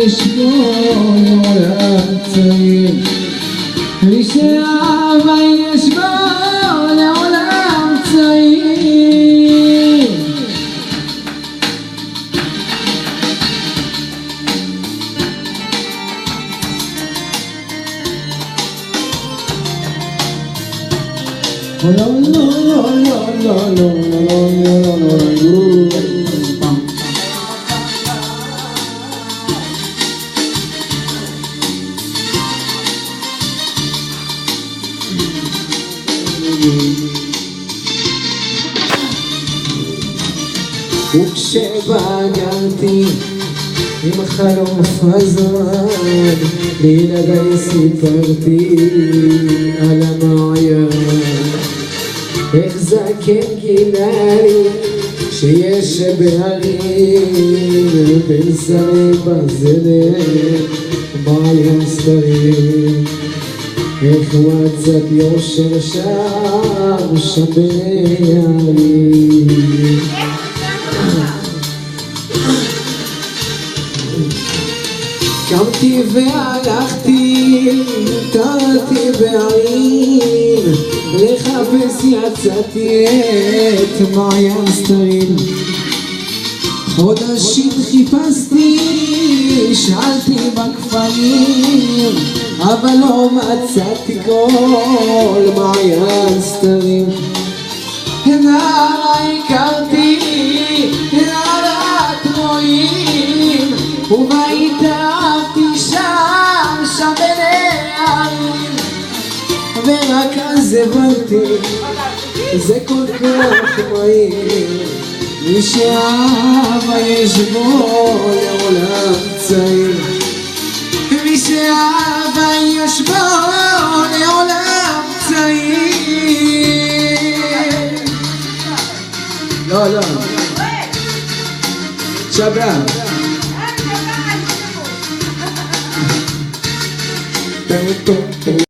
ישבו לעולם צעיר, מי שאהבה ישבו לעולם צעיר. לא לא לא לא לא לא לא וכשבגרתי עם החלום הזמן, לילדיי סיפרתי על המעיין, איך זקן גילה לי שיש בהרים בין שרי בזלת מעיין סתרים, איך מצאת יושר שם ביערים. קמתי והלכתי, טרתי בערים, לחפש יצאתי את מעיין סתרים. חודשים חיפשתי, שאלתי בכפרים, אבל לא מצאתי כל מעיין סתרים. נערה הכרתי, נערה תרועים, ובית אהבתי שם בין הערים, ורק אז הבנתי, זה כל כך מהיר, מי שאהבה ישבו לעולם צעיר, מי שאהבה ישבו לעולם צעיר. לא, לא שברה